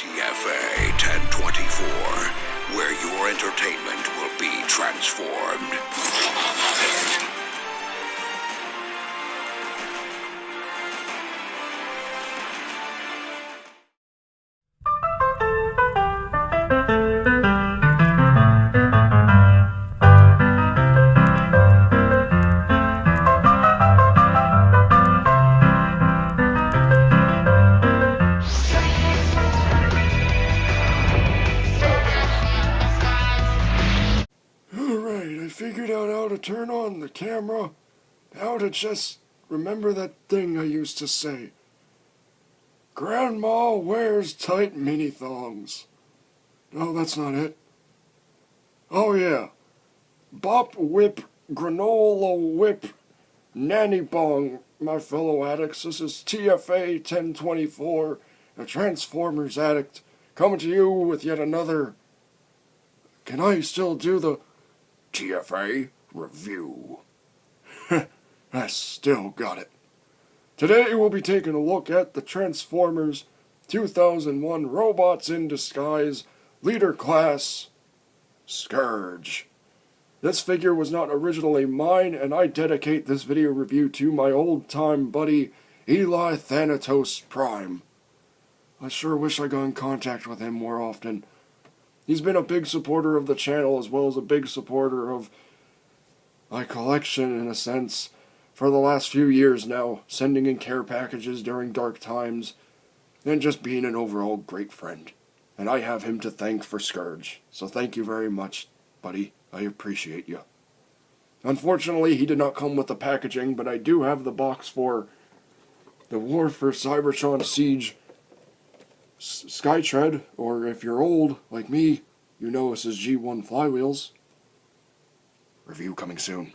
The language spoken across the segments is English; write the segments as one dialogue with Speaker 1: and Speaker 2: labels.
Speaker 1: TFA 1024, where your entertainment will be transformed.
Speaker 2: Alright, I figured out how to turn on the camera, how to just remember that thing I used to say. Grandma wears tight mini thongs. No, that's not it. Oh yeah. Bop whip, granola whip, nanny bong, my fellow addicts. This is TFA 1024, a Transformers addict, coming to you with yet another... Can I still do the TFA Review? I still got it. Today we'll be taking a look at the Transformers 2001 Robots in Disguise Leader Class Scourge. This figure was not originally mine, and I dedicate this video review to my old-time buddy Eli Thanatos Prime. I sure wish I got in contact with him more often. He's been a big supporter of the channel as well as a big supporter of my collection, in a sense, for the last few years now, sending in care packages during dark times, and just being an overall great friend. And I have him to thank for Scourge, so thank you very much, buddy. I appreciate you. Unfortunately, he did not come with the packaging, but I do have the box for the War for Cybertron Siege Skytread, or if you're old, like me, you know this is G1 Flywheels. Review coming soon.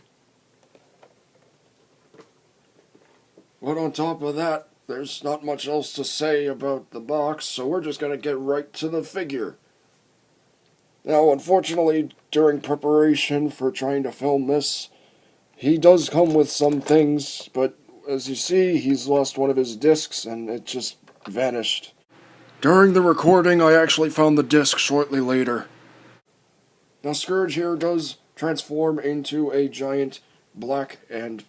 Speaker 2: But on top of that, there's not much else to say about the box, so we're just going to get right to the figure. Now, unfortunately, during preparation for trying to film this, he does come with some things, but as you see, he's lost one of his discs and it just vanished. During the recording, I actually found the disc shortly later. Now, Scourge here does transform into a giant black and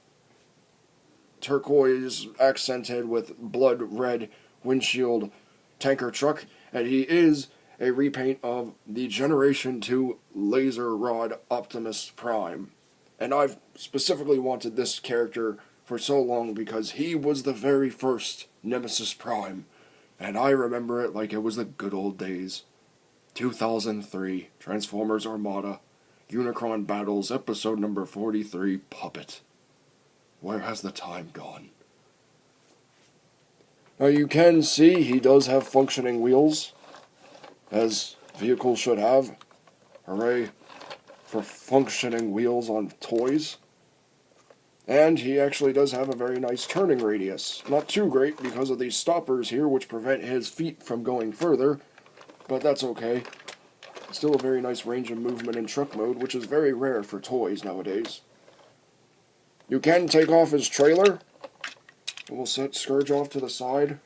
Speaker 2: turquoise accented with blood red windshield tanker truck, and he is a repaint of the Generation 2 Laser Rod Optimus Prime. And I've specifically wanted this character for so long because he was the very first Nemesis Prime. And I remember it like it was the good old days. 2003, Transformers Armada, Unicron Battles, episode number 43, Puppet. Where has the time gone? Now you can see he does have functioning wheels, as vehicles should have. Hooray for functioning wheels on toys. And he actually does have a very nice turning radius. Not too great because of these stoppers here, which prevent his feet from going further, but that's okay. Still a very nice range of movement in truck mode, which is very rare for toys nowadays. You can take off his trailer. We'll set Scourge off to the side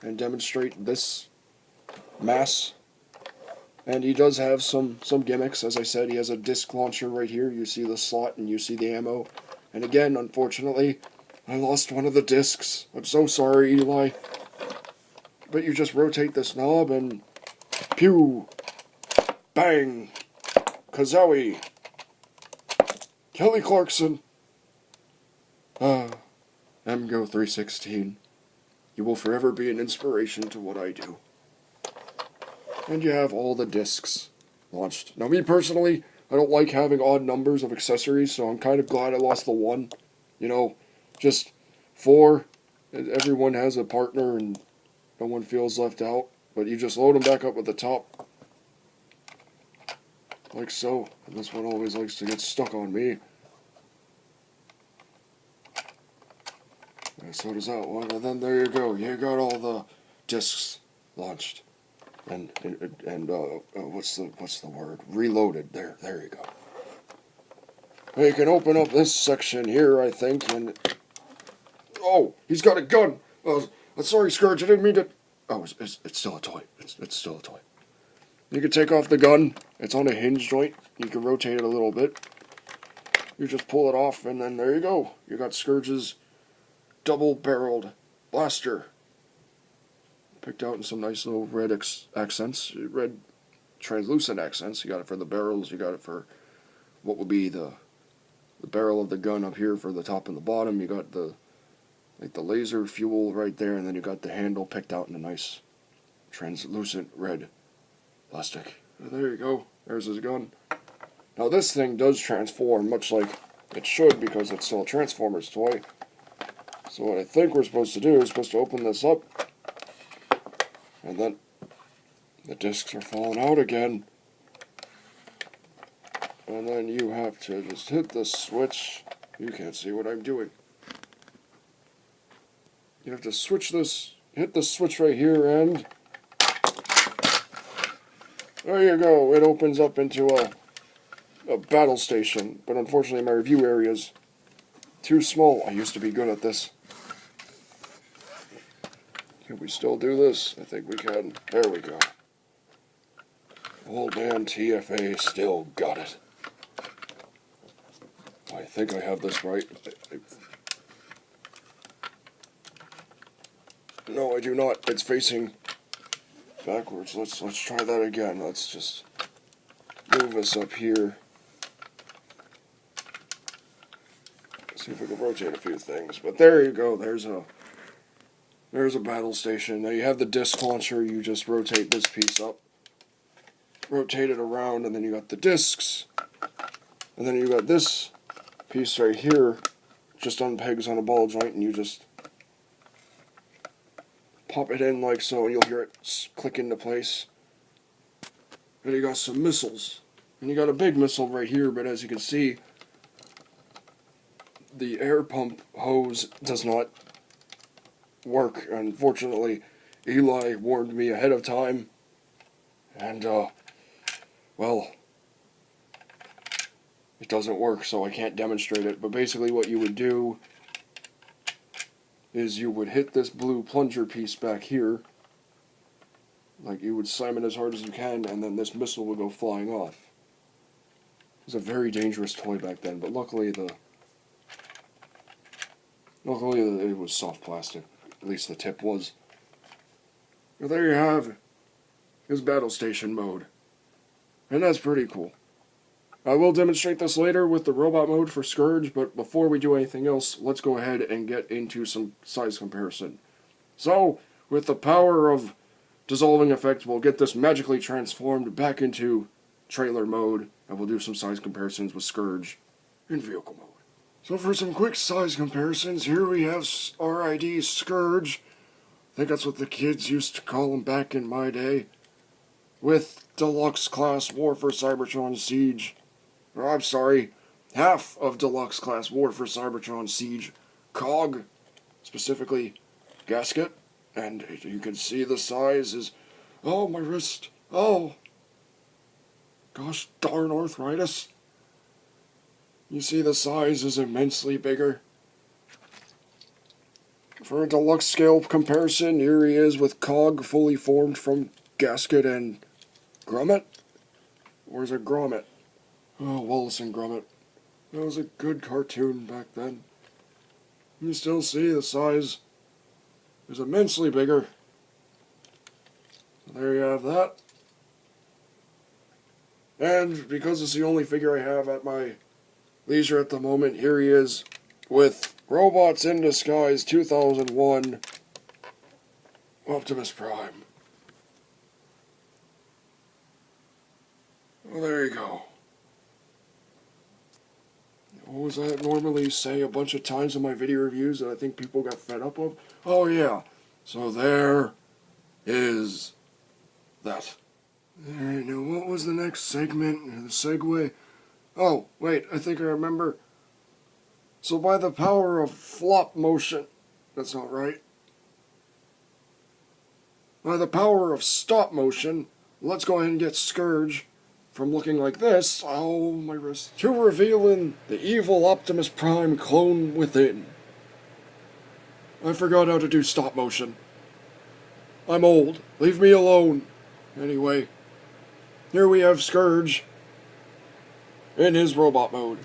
Speaker 2: and demonstrate this mass. And he does have some gimmicks. As I said, he has a disc launcher right here. You see the slot and you see the ammo. And again, unfortunately, I lost one of the discs. I'm so sorry, Eli. But you just rotate this knob and... pew! Bang! Kazowie! Kelly Clarkson! MGO 316. You will forever be an inspiration to what I do. And you have all the discs launched. Now, me personally, I don't like having odd numbers of accessories, so I'm kind of glad I lost the one. You know, just 4. Everyone has a partner and no one feels left out. But you just load them back up at the top. Like so. And this one always likes to get stuck on me. And so does that one. And then there you go. You got all the discs launched. And what's the word? Reloaded. There you go. Now you can open up this section here, I think, and... Oh, he's got a gun! Sorry, Scourge, I didn't mean to... Oh, it's still a toy. It's still a toy. You can take off the gun. It's on a hinge joint. You can rotate it a little bit. You just pull it off, and then there you go. You got Scourge's double-barreled blaster. Picked out in some nice little red accents. Red translucent accents. You got it for the barrels. You got it for what would be the barrel of the gun up here for the top and the bottom. You got the laser fuel right there, and then you got the handle picked out in a nice translucent red plastic. There you go. There's his gun. Now this thing does transform, much like it should, because it's still a Transformers toy. So what I think we're supposed to do is supposed to open this up, and then the discs are falling out again. And then you have to just hit the switch. You can't see what I'm doing. You have to switch this, hit the switch right here, and there you go. It opens up into a battle station. But unfortunately my review area is too small. I used to be good at this. Can we still do this? I think we can. There we go. Old Man TFA still got it. I think I have this right. No, I do not. It's facing backwards. Let's try that again. Let's just move this up here. See if we can rotate a few things. But there you go. There's a battle station. Now you have the disc launcher. You just rotate this piece up, rotate it around, and then you got the discs, and then you got this piece right here, just on pegs on a ball joint, and you just pop it in like so, and you'll hear it click into place. And you got some missiles, and you got a big missile right here, but as you can see, the air pump hose does not work. Unfortunately, Eli warned me ahead of time, and well, it doesn't work, so I can't demonstrate it. But basically what you would do is you would hit this blue plunger piece back here, like you would slam it as hard as you can, and then this missile would go flying off. It was a very dangerous toy back then, but luckily it was soft plastic. At least the tip was. Well, there you have his battle station mode. And that's pretty cool. I will demonstrate this later with the robot mode for Scourge, but before we do anything else, let's go ahead and get into some size comparison. So, with the power of dissolving effect, we'll get this magically transformed back into trailer mode, and we'll do some size comparisons with Scourge in vehicle mode. So for some quick size comparisons, here we have RID Scourge. I think that's what the kids used to call him back in my day. With Deluxe Class War for Cybertron Siege. Or I'm sorry, half of Deluxe Class War for Cybertron Siege cog, specifically gasket. And you can see the size is, oh my wrist, oh, gosh darn arthritis. You see the size is immensely bigger. For a deluxe scale comparison, here he is with cog fully formed from gasket and grommet. Or is it grommet? Oh, Wallace and Gromit. That was a good cartoon back then. You still see the size is immensely bigger. So there you have that. And because it's the only figure I have at my leisure at the moment, here he is with Robots in Disguise 2001 Optimus Prime. Well, there you go. What was that normally say a bunch of times in my video reviews that I think people got fed up of? Oh yeah, so there is that. Alright, now what was the next segment, the segue? Oh, wait, I think I remember. So by the power of flop motion, that's not right. By the power of stop motion, let's go ahead and get Scourge from looking like this, oh my wrist, to revealing the evil Optimus Prime clone within. I forgot how to do stop motion. I'm old. Leave me alone. Anyway, here we have Scourge in his robot mode.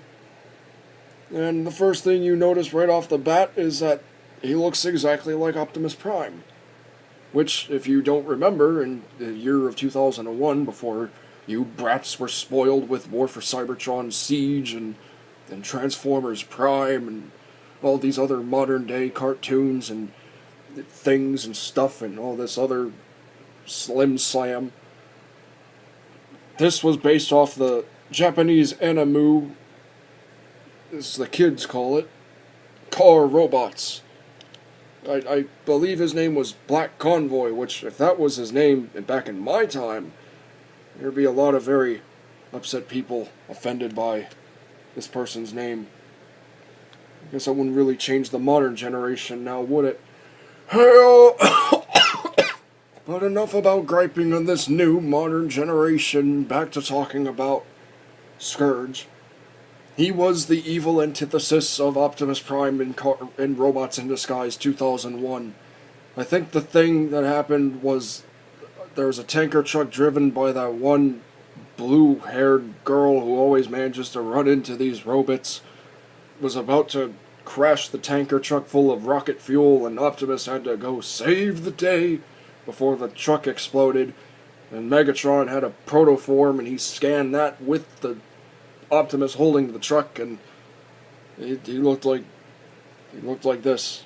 Speaker 2: And the first thing you notice right off the bat is that he looks exactly like Optimus Prime. Which, if you don't remember, in the year of 2001, before you brats were spoiled with War for Cybertron Siege and Transformers Prime and all these other modern-day cartoons and things and stuff and all this other slim slam. This was based off the Japanese anime, as the kids call it, car robots. I believe his name was Black Convoy, which, if that was his name back in my time, there'd be a lot of very upset people offended by this person's name. I guess that wouldn't really change the modern generation now, would it? Hell! But enough about griping on this new modern generation. Back to talking about Scourge. He was the evil antithesis of Optimus Prime in Robots in Disguise 2001. I think the thing that happened was there was a tanker truck driven by that one blue-haired girl who always manages to run into these robots. Was about to crash the tanker truck full of rocket fuel, and Optimus had to go save the day before the truck exploded. And Megatron had a protoform, and he scanned that with the Optimus holding the truck, and he looked like this.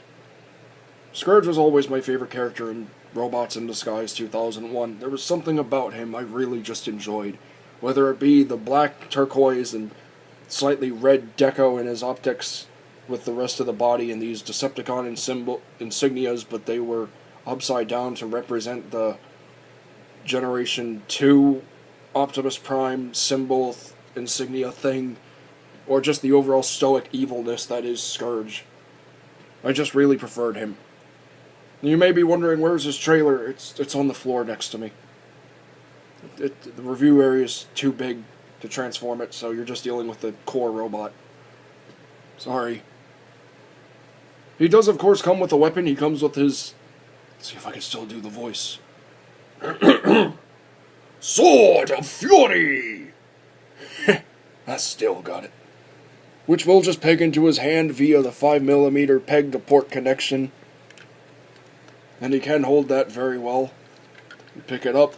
Speaker 2: Scourge was always my favorite character in Robots in Disguise 2001. There was something about him I really just enjoyed, whether it be the black turquoise and slightly red deco in his optics with the rest of the body and these Decepticon insignias, but they were upside down to represent the Generation 2 Optimus Prime symbol insignia thing, or just the overall stoic evilness that is Scourge. I just really preferred him. You may be wondering, where's his trailer? It's on the floor next to me. The review area is too big to transform it, so you're just dealing with the core robot. Sorry. He does, of course, come with a weapon. He comes with his... Let's see if I can still do the voice. Sword of Fury! I still got it. Which we'll just peg into his hand via the 5mm peg-to-port connection. And he can hold that very well. You pick it up,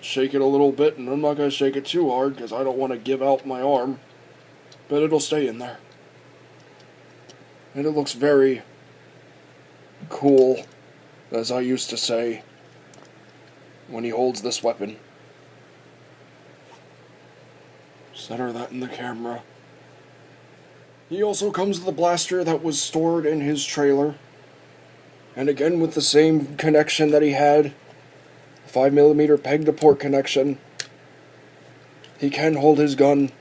Speaker 2: shake it a little bit, and I'm not going to shake it too hard because I don't want to give out my arm. But it'll stay in there. And it looks very cool, as I used to say, when he holds this weapon. Center that in the camera. He also comes with a blaster that was stored in his trailer. And again with the same connection that he had. 5mm peg-to-port connection. He can hold his gun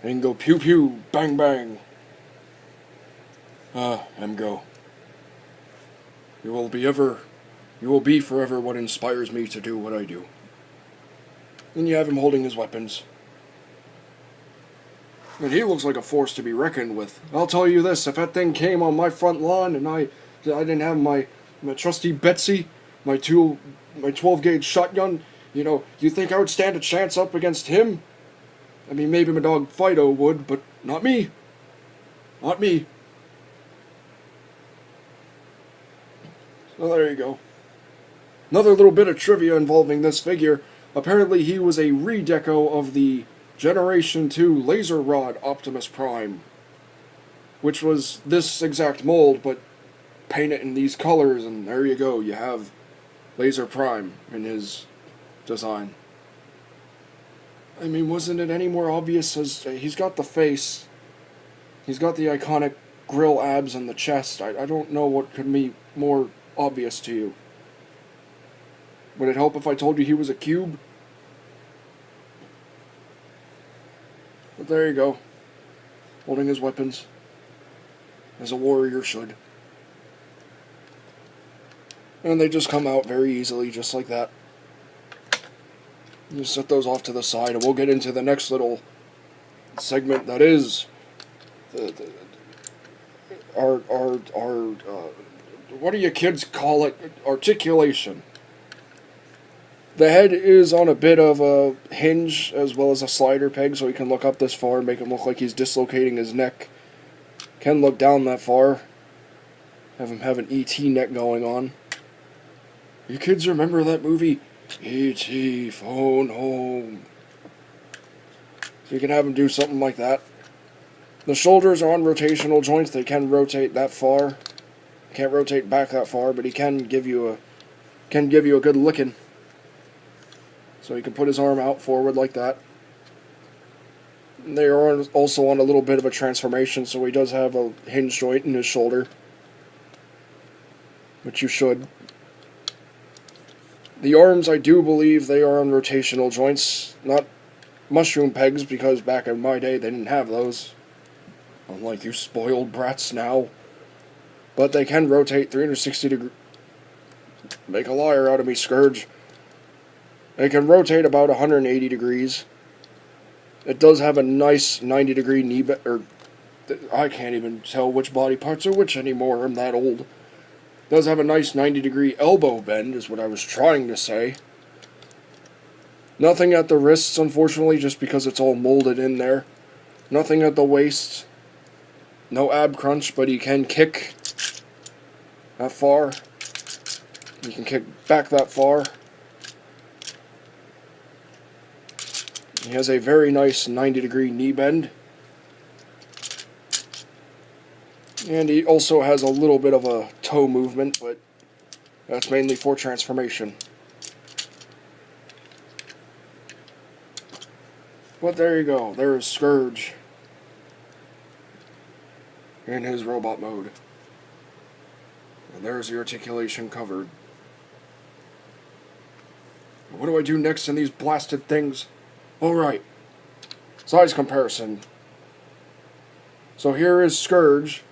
Speaker 2: and go pew pew, bang bang. Go. You will be forever what inspires me to do what I do. And you have him holding his weapons. And he looks like a force to be reckoned with. I'll tell you this, if that thing came on my front lawn and I didn't have my trusty Betsy, my 12-gauge shotgun, you think I would stand a chance up against him? I mean, maybe my dog Fido would, but not me. Not me. So there you go. Another little bit of trivia involving this figure. Apparently he was a redeco of the Generation 2 Laser Rod Optimus Prime, which was this exact mold, but paint it in these colors, and there you go, you have Laser Prime in his design. I mean, wasn't it any more obvious? As he's got the face, he's got the iconic grill abs and the chest. I don't know what could be more obvious to you. Would it help if I told you he was a cube? But there you go, holding his weapons, as a warrior should. And they just come out very easily, just like that. You set those off to the side, and we'll get into the next little segment that is our what do you kids call it? Articulation. The head is on a bit of a hinge as well as a slider peg, so he can look up this far and make him look like he's dislocating his neck. Can look down that far. Have him have an E.T. neck going on. You kids remember that movie? E.T. Phone Home. So you can have him do something like that. The shoulders are on rotational joints. They can rotate that far. Can't rotate back that far, but he can give you a good licking. So he can put his arm out forward like that. They are also on a little bit of a transformation, so he does have a hinge joint in his shoulder. Which you should. The arms, I do believe they are on rotational joints. Not mushroom pegs, because back in my day they didn't have those. Unlike you spoiled brats now. But they can rotate 360 degrees. Make a liar out of me, Scourge. They can rotate about 180 degrees. It does have a nice 90-degree knee bend, or I can't even tell which body parts are which anymore. I'm that old. It does have a nice 90-degree elbow bend, is what I was trying to say. Nothing at the wrists, unfortunately, just because it's all molded in there. Nothing at the waist. No ab crunch, but he can kick that far. He can kick back that far. He has a very nice 90-degree knee bend. And he also has a little bit of a toe movement, but that's mainly for transformation. But there you go. There's Scourge in his robot mode. And there's the articulation covered. What do I do next in these blasted things? Alright. Size comparison. So here is Scourge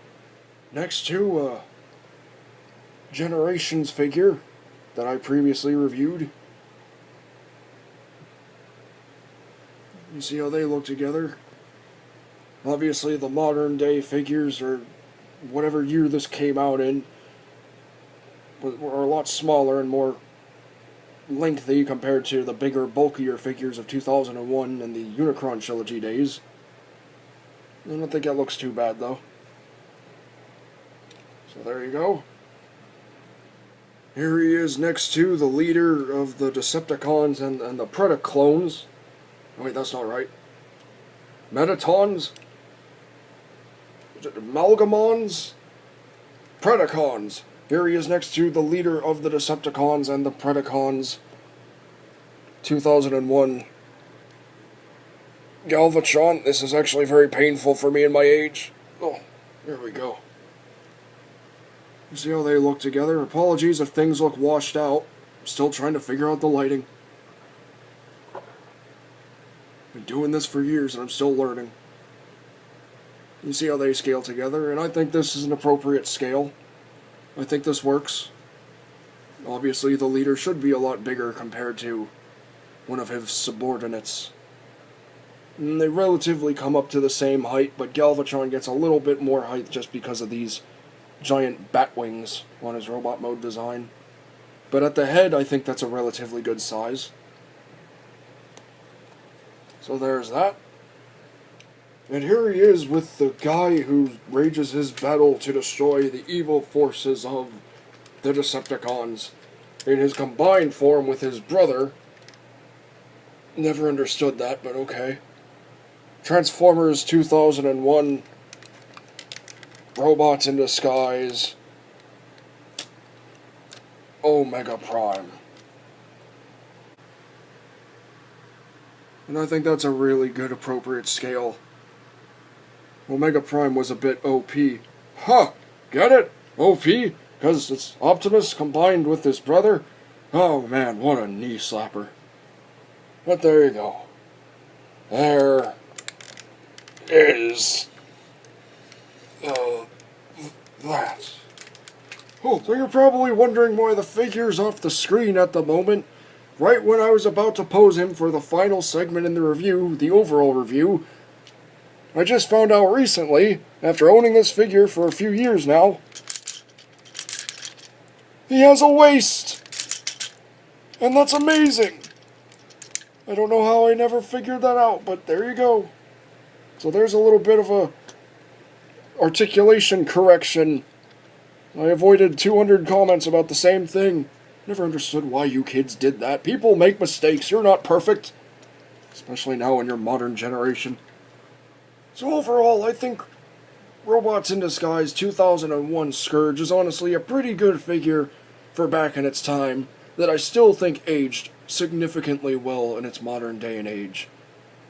Speaker 2: next to a Generations figure that I previously reviewed. You see how they look together? Obviously the modern day figures, or whatever year this came out in, are a lot smaller and more lengthy compared to the bigger, bulkier figures of 2001 and the Unicron trilogy days. I don't think that looks too bad, though. So there you go. Here he is next to the leader of the Decepticons and the Predaclones. Oh, wait, that's not right. Metatons? Amalgamons? Predacons. Here he is next to the leader of the Decepticons and the Predacons. 2001. Galvatron, this is actually very painful for me in my age. Oh, here we go. You see how they look together? Apologies if things look washed out. I'm still trying to figure out the lighting. Been doing this for years and I'm still learning. You see how they scale together, and I think this is an appropriate scale. I think this works. Obviously, the leader should be a lot bigger compared to one of his subordinates. And they relatively come up to the same height, but Galvatron gets a little bit more height just because of these giant bat wings on his robot mode design. But at the head, I think that's a relatively good size. So there's that. And here he is with the guy who rages his battle to destroy the evil forces of the Decepticons in his combined form with his brother. Never understood that, but okay. Transformers 2001, Robots in Disguise, Omega Prime. And I think that's a really good, appropriate scale. Omega Prime was a bit OP. Huh! Get it? OP? Because it's Optimus combined with his brother? Oh man, what a knee slapper. But there you go. There is that. Oh, so you're probably wondering why the figure's off the screen at the moment. Right when I was about to pose him for the final segment in the review, the overall review, I just found out recently, after owning this figure for a few years now, he has a waist! And that's amazing! I don't know how I never figured that out, but there you go. So there's a little bit of a articulation correction. I avoided 200 comments about the same thing. Never understood why you kids did that. People make mistakes. You're not perfect. Especially now in your modern generation. So overall, I think Robots in Disguise 2001 Scourge is honestly a pretty good figure for back in its time that I still think aged significantly well in its modern day and age.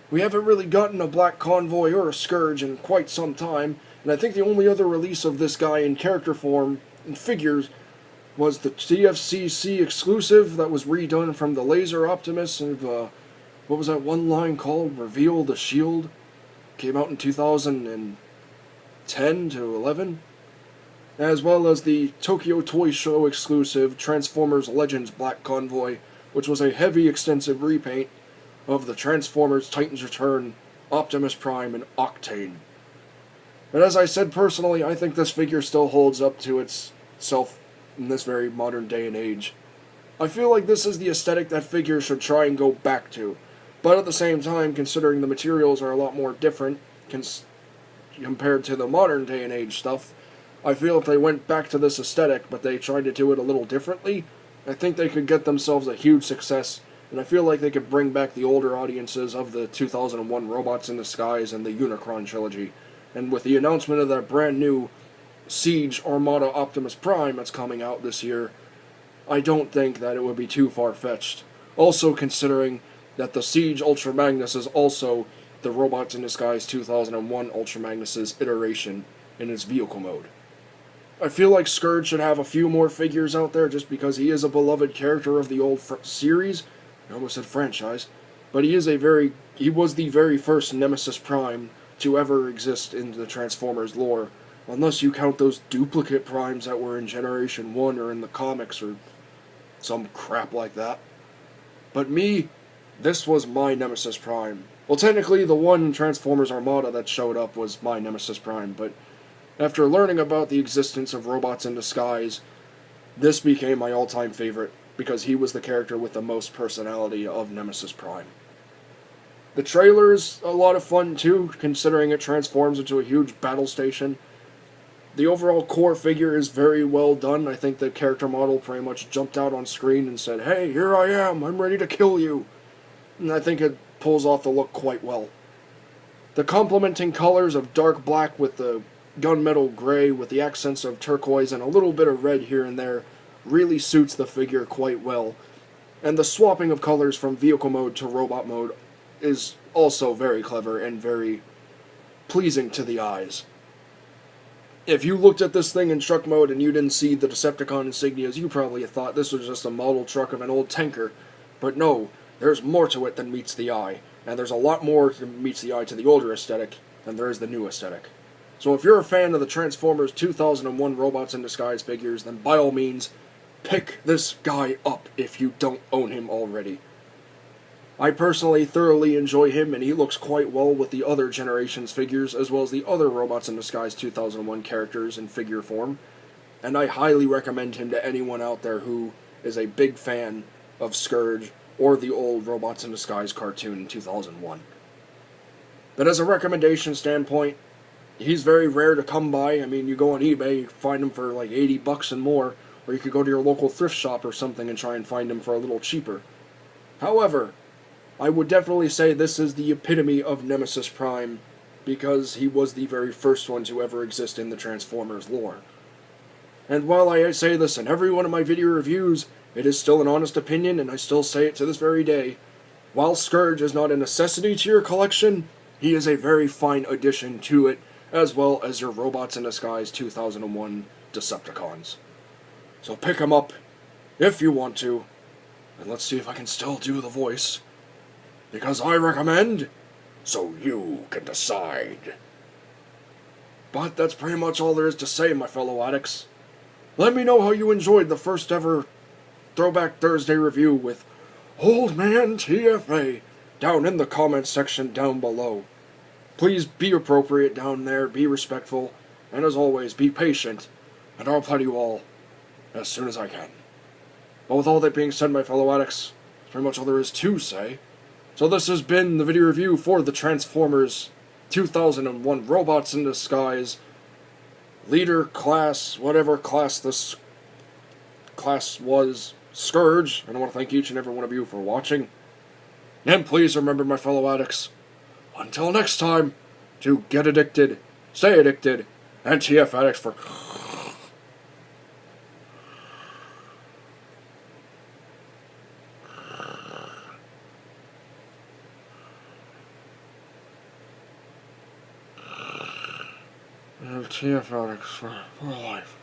Speaker 2: We haven't really gotten a Black Convoy or a Scourge in quite some time, and I think the only other release of this guy in character form and figures was the TFCC exclusive that was redone from the Laser Optimus of, what was that one line called? Reveal the Shield? Came out in 2010 to 11. As well as the Tokyo Toy Show exclusive Transformers Legends Black Convoy, which was a heavy extensive repaint of the Transformers Titans Return, Optimus Prime, and Octane. But as I said personally, I think this figure still holds up to itself in this very modern day and age. I feel like this is the aesthetic that figures should try and go back to, but at the same time, considering the materials are a lot more different compared to the modern day and age stuff, I feel if they went back to this aesthetic, but they tried to do it a little differently, I think they could get themselves a huge success, and I feel like they could bring back the older audiences of the 2001 Robots in Disguise and the Unicron trilogy. And with the announcement of that brand new Siege Armada Optimus Prime that's coming out this year, I don't think that it would be too far-fetched. Also considering that the Siege Ultra Magnus is also the Robots in Disguise 2001 Ultra Magnus's iteration in its vehicle mode. I feel like Scourge should have a few more figures out there just because he is a beloved character of the old series. I almost said franchise. But he was the very first Nemesis Prime to ever exist in the Transformers lore. Unless you count those duplicate Primes that were in Generation 1 or in the comics or some crap like that. But me, this was my Nemesis Prime. Well, technically the one in Transformers Armada that showed up was my Nemesis Prime, but after learning about the existence of Robots in Disguise, this became my all-time favorite, because he was the character with the most personality of Nemesis Prime. The trailer's a lot of fun too, considering it transforms into a huge battle station. The overall core figure is very well done. I think the character model pretty much jumped out on screen and said, "Hey, here I am, I'm ready to kill you." And I think it pulls off the look quite well. The complementing colors of dark black with the gunmetal gray with the accents of turquoise and a little bit of red here and there really suits the figure quite well. And the swapping of colors from vehicle mode to robot mode is also very clever and very pleasing to the eyes. If you looked at this thing in truck mode and you didn't see the Decepticon insignias, you probably thought this was just a model truck of an old tanker. But no, there's more to it than meets the eye. And there's a lot more than meets the eye to the older aesthetic than there is the new aesthetic. So if you're a fan of the Transformers 2001 Robots in Disguise figures, then by all means, pick this guy up if you don't own him already. I personally thoroughly enjoy him, and he looks quite well with the other generation's figures, as well as the other Robots in Disguise 2001 characters in figure form, and I highly recommend him to anyone out there who is a big fan of Scourge or the old Robots in Disguise cartoon in 2001. But as a recommendation standpoint, he's very rare to come by. I mean, you go on eBay, you find him for like $80 and more, or you could go to your local thrift shop or something and try and find him for a little cheaper. However, I would definitely say this is the epitome of Nemesis Prime, because he was the very first one to ever exist in the Transformers lore. And while I say this in every one of my video reviews, it is still an honest opinion, and I still say it to this very day. While Scourge is not a necessity to your collection, he is a very fine addition to it, as well as your Robots in Disguise 2001 Decepticons. So pick him up, if you want to, and let's see if I can still do the voice. Because I recommend, so you can decide. But that's pretty much all there is to say, my fellow addicts. Let me know how you enjoyed the first ever Throwback Thursday review with Old Man TFA down in the comments section down below. Please be appropriate down there, be respectful, and as always, be patient, and I'll reply to you all as soon as I can. But with all that being said, my fellow addicts, that's pretty much all there is to say. So this has been the video review for the Transformers 2001 Robots in Disguise Leader Class, whatever class this class was, Scourge. And I want to thank each and every one of you for watching. And please remember, my fellow addicts, until next time, to get addicted, stay addicted, and TF Addicts for... TF Addicts for life.